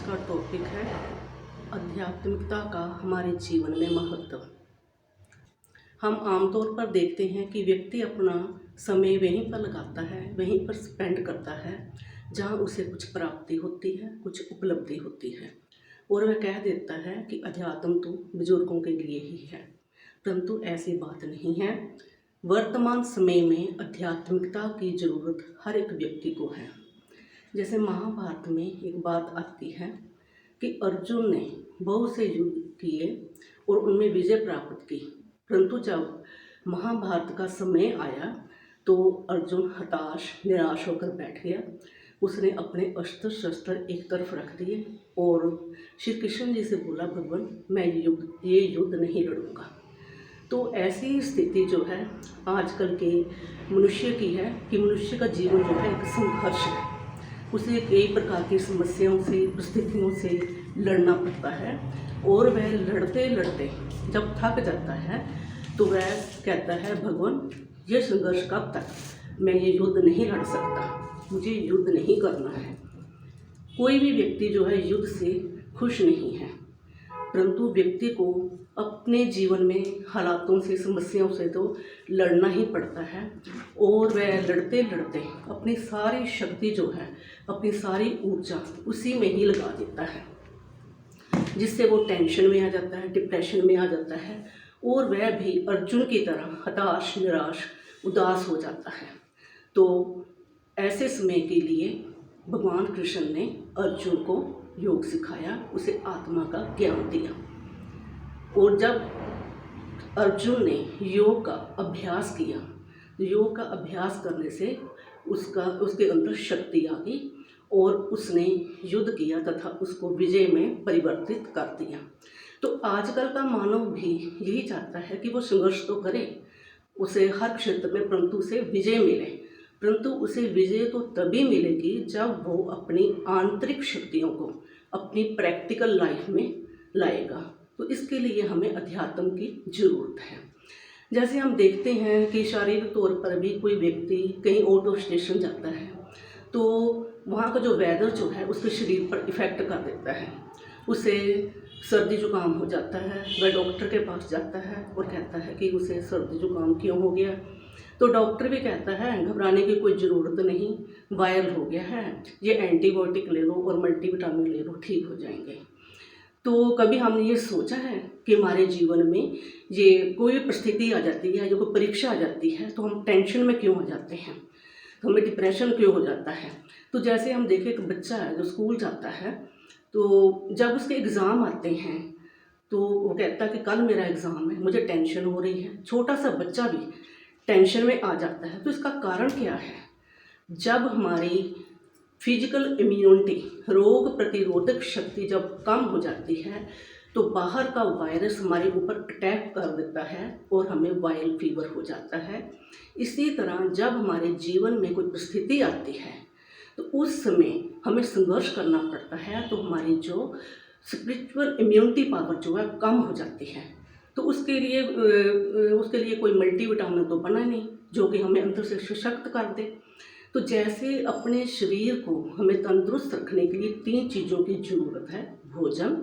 का टॉपिक है आध्यात्मिकता का हमारे जीवन में महत्व। हम आमतौर पर देखते हैं कि व्यक्ति अपना समय वहीं पर लगाता है, वहीं पर स्पेंड करता है जहाँ उसे कुछ प्राप्ति होती है, कुछ उपलब्धि होती है, और वह कह देता है कि अध्यात्म तो बुजुर्गों के लिए ही है। परंतु ऐसी बात नहीं है। वर्तमान समय में आध्यात्मिकता की ज़रूरत हर एक व्यक्ति को है। जैसे महाभारत में एक बात आती है कि अर्जुन ने बहुत से युद्ध किए और उनमें विजय प्राप्त की, परंतु जब महाभारत का समय आया तो अर्जुन हताश निराश होकर बैठ गया। उसने अपने अस्त्र शस्त्र एक तरफ रख दिए और श्री कृष्ण जी से बोला, भगवान मैं ये युद्ध नहीं लड़ूंगा। तो ऐसी स्थिति जो है आजकल के मनुष्य की है कि मनुष्य का जीवन जो है एक संघर्ष है। उसे कई प्रकार की समस्याओं से, परिस्थितियों से लड़ना पड़ता है, और वह लड़ते लड़ते जब थक जाता है तो वह कहता है, भगवान ये संघर्ष कब तक, मैं ये युद्ध नहीं लड़ सकता, मुझे युद्ध नहीं करना है। कोई भी व्यक्ति जो है युद्ध से खुश नहीं है, परंतु व्यक्ति को अपने जीवन में हालातों से, समस्याओं से तो लड़ना ही पड़ता है, और वह लड़ते लड़ते अपनी सारी शक्ति जो है, अपनी सारी ऊर्जा उसी में ही लगा देता है, जिससे वो टेंशन में आ जाता है, डिप्रेशन में आ जाता है, और वह भी अर्जुन की तरह हताश निराश उदास हो जाता है। तो ऐसे समय के लिए भगवान कृष्ण ने अर्जुन को योग सिखाया, उसे आत्मा का ज्ञान दिया। और जब अर्जुन ने योग का अभ्यास किया तो योग का अभ्यास करने से उसके अंदर शक्ति आ गई और उसने युद्ध किया तथा उसको विजय में परिवर्तित कर दिया। तो आजकल का मानव भी यही चाहता है कि वो संघर्ष तो करे, उसे हर क्षेत्र में, परंतु उसे विजय मिले। परंतु उसे विजय तो तभी मिलेगी जब वो अपनी आंतरिक शक्तियों को अपनी प्रैक्टिकल लाइफ में लाएगा। तो इसके लिए हमें अध्यात्म की ज़रूरत है। जैसे हम देखते हैं कि शारीरिक तौर पर भी कोई व्यक्ति कहीं आउट ऑफ स्टेशन जाता है तो वहाँ का जो वेदर जो है उसके शरीर पर इफ़ेक्ट कर देता है। उसे सर्दी जुकाम हो जाता है, वह डॉक्टर के पास जाता है और कहता है कि उसे सर्दी जुकाम क्यों हो गया। तो डॉक्टर भी कहता है घबराने की कोई ज़रूरत नहीं, वायरल हो गया है, ये एंटीबायोटिक ले लो और मल्टीविटामिन ले लो, ठीक हो जाएंगे। तो कभी हमने ये सोचा है कि हमारे जीवन में ये कोई परिस्थिति आ जाती है, जो कोई परीक्षा आ जाती है तो हम टेंशन में क्यों आ जाते हैं, तो हमें डिप्रेशन क्यों हो जाता है। तो जैसे हम देखें एक बच्चा है जो स्कूल जाता है, तो जब उसके एग्ज़ाम आते हैं तो वो कहता है कि कल मेरा एग्ज़ाम है, मुझे टेंशन हो रही है। छोटा सा बच्चा भी टेंशन में आ जाता है। तो इसका कारण क्या है? जब हमारी फिजिकल इम्यूनिटी, रोग प्रतिरोधक शक्ति जब कम हो जाती है तो बाहर का वायरस हमारे ऊपर अटैक कर देता है और हमें वायरल फीवर हो जाता है। इसी तरह जब हमारे जीवन में कोई परिस्थिति आती है तो उस समय हमें संघर्ष करना पड़ता है, तो हमारी जो स्पिरिचुअल इम्यूनिटी पावर जो है कम हो जाती है। तो उसके लिए कोई मल्टीविटामिन तो बना नहीं जो कि हमें अंदर से सशक्त कर दे। तो जैसे अपने शरीर को हमें तंदुरुस्त रखने के लिए 3 चीज़ों की ज़रूरत है, भोजन,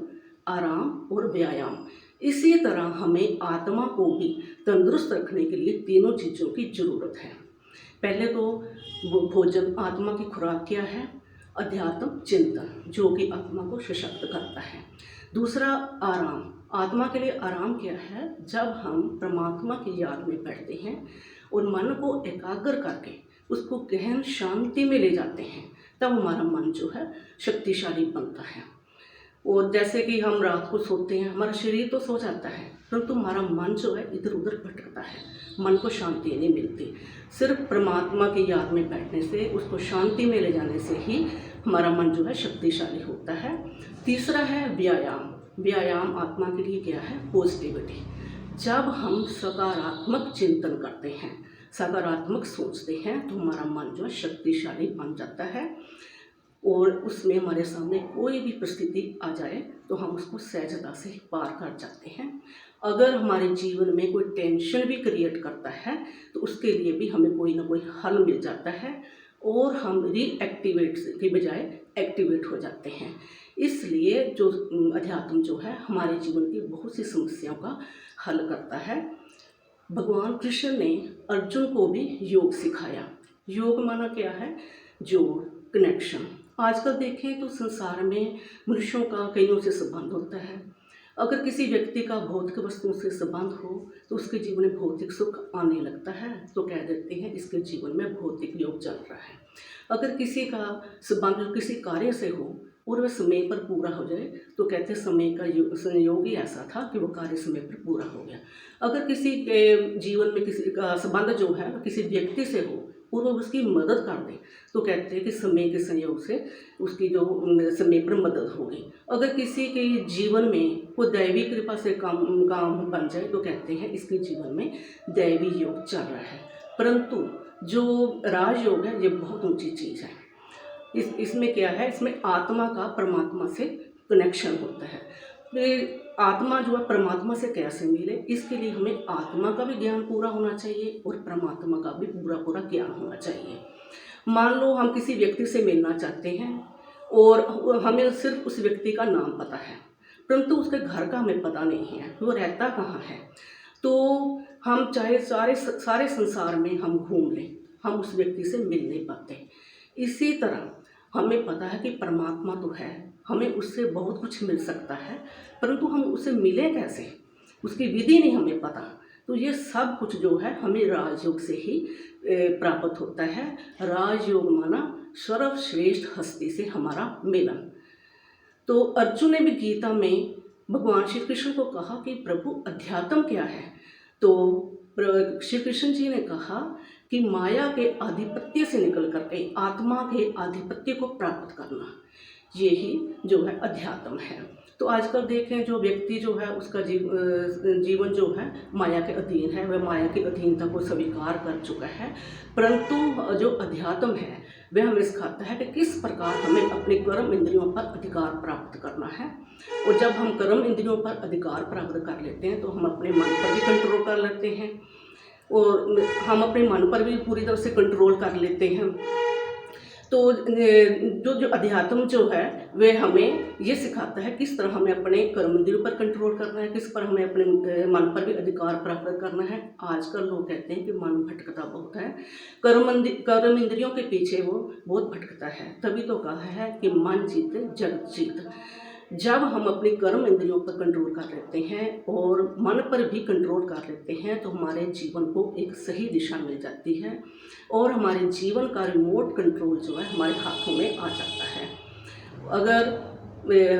आराम और व्यायाम। इसी तरह हमें आत्मा को भी तंदुरुस्त रखने के लिए तीनों चीज़ों की ज़रूरत है। पहले तो भोजन, आत्मा की खुराक क्या है? अध्यात्म चिंतन, जो कि आत्मा को सशक्त करता है। दूसरा आराम, आत्मा के लिए आराम क्या है? जब हम परमात्मा की याद में बैठते हैं और मन को एकाग्र करके उसको गहन शांति में ले जाते हैं, तब हमारा मन जो है शक्तिशाली बनता है। और जैसे कि हम रात को सोते हैं, हमारा शरीर तो सो जाता है, परंतु हमारा मन जो है इधर उधर भटकता है, मन को शांति नहीं मिलती। सिर्फ परमात्मा की याद में बैठने से, उसको शांति में ले जाने से ही हमारा मन जो है शक्तिशाली होता है। तीसरा है व्यायाम। व्यायाम आत्मा के लिए क्या है? पॉजिटिविटी। जब हम सकारात्मक चिंतन करते हैं, सकारात्मक सोचते हैं, तो हमारा मन जो है शक्तिशाली बन जाता है और उसमें हमारे सामने कोई भी परिस्थिति आ जाए तो हम उसको सहजता से पार कर जाते हैं। अगर हमारे जीवन में कोई टेंशन भी क्रिएट करता है तो उसके लिए भी हमें कोई ना कोई हल मिल जाता है और हम रीएक्टिवेट के बजाय एक्टिवेट हो जाते हैं। इसलिए जो अध्यात्म जो है हमारे जीवन की बहुत सी समस्याओं का हल करता है। भगवान कृष्ण ने अर्जुन को भी योग सिखाया। योग माना क्या है? जोड़, कनेक्शन। आजकल देखें तो संसार में मनुष्यों का कईयों से संबंध होता है। अगर किसी व्यक्ति का भौतिक वस्तुओं से संबंध हो तो उसके जीवन में भौतिक सुख आने लगता है, तो कह देते हैं इसके जीवन में भौतिक योग चल रहा है। अगर किसी का संबंध किसी कार्य से हो और वह समय पर पूरा हो जाए तो कहते हैं समय का संयोग ही ऐसा था कि वो कार्य समय पर पूरा हो गया। अगर किसी के जीवन में किसी का संबंध जो है किसी व्यक्ति से हो और वो उसकी मदद कर दे तो कहते हैं कि समय के संयोग से उसकी जो समय पर मदद होगी। अगर किसी के जीवन में कोई दैवी कृपा से काम बन जाए तो कहते हैं इसके जीवन में दैवी योग चल रहा है। परंतु जो राजयोग है ये बहुत ऊंची चीज़ है। इसमें क्या है? इसमें आत्मा का परमात्मा से कनेक्शन होता है। तो आत्मा जो है परमात्मा से कैसे मिले, इसके लिए हमें आत्मा का भी ज्ञान पूरा होना चाहिए और परमात्मा का भी पूरा ज्ञान होना चाहिए। मान लो हम किसी व्यक्ति से मिलना चाहते हैं और हमें सिर्फ उस व्यक्ति का नाम पता है, परंतु उसके घर का हमें पता नहीं है, वो रहता कहाँ है। तो हम चाहे सारे संसार में हम घूम लें, हम उस व्यक्ति से मिल नहीं पाते। इसी तरह हमें पता है कि परमात्मा तो है, हमें उससे बहुत कुछ मिल सकता है, परंतु हम उससे मिले कैसे, उसकी विधि नहीं हमें पता। तो ये सब कुछ जो है हमें राजयोग से ही प्राप्त होता है। राजयोग माना सर्वश्रेष्ठ हस्ती से हमारा मिलन। तो अर्जुन ने भी गीता में भगवान श्री कृष्ण को कहा कि प्रभु अध्यात्म क्या है? तो श्री कृष्ण जी ने कहा कि माया के आधिपत्य से निकल करके आत्मा के आधिपत्य को प्राप्त करना, यही जो है अध्यात्म है। तो आजकल देखें जो व्यक्ति जो है उसका जीवन जो है माया के अधीन है, वह माया की अधीनता को स्वीकार कर चुका है। परंतु जो अध्यात्म है वह हमें सिखाता है कि किस प्रकार हमें अपने कर्म इंद्रियों पर अधिकार प्राप्त करना है। और जब हम कर्म इंद्रियों पर अधिकार प्राप्त कर लेते हैं तो हम अपने मन पर भी कंट्रोल कर लेते हैं और हम अपने मन पर भी पूरी तरह से कंट्रोल कर लेते हैं। तो जो अध्यात्म जो है वह हमें ये सिखाता है किस तरह हमें अपने कर्म इंद्रियों पर कंट्रोल करना है, किस पर हमें अपने मन पर भी अधिकार प्राप्त करना है। आजकल लोग कहते हैं कि मन भटकता बहुत है, कर्म इंद्रियों के पीछे वो बहुत भटकता है। तभी तो कहा है कि मन जीते जगत जीत। जब हम अपनी कर्म इंद्रियों पर कंट्रोल कर लेते हैं और मन पर भी कंट्रोल कर लेते हैं तो हमारे जीवन को एक सही दिशा मिल जाती है और हमारे जीवन का रिमोट कंट्रोल जो है हमारे हाथों में आ जाता है। अगर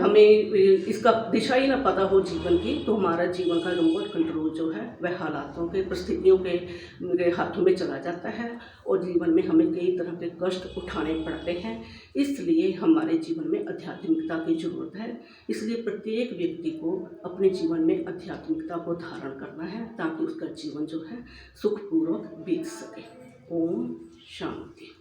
हमें इसका दिशा ही ना पता हो जीवन की तो हमारा जीवन का रिमोट कंट्रोल जो है वह हालातों के परिस्थितियों के हाथों में चला जाता है और जीवन में हमें कई तरह के कष्ट उठाने पड़ते हैं। इसलिए हमारे जीवन में आध्यात्मिकता की ज़रूरत है। इसलिए प्रत्येक व्यक्ति को अपने जीवन में आध्यात्मिकता को धारण करना है ताकि उसका जीवन जो है सुखपूर्वक बीत सके। ओम शांति।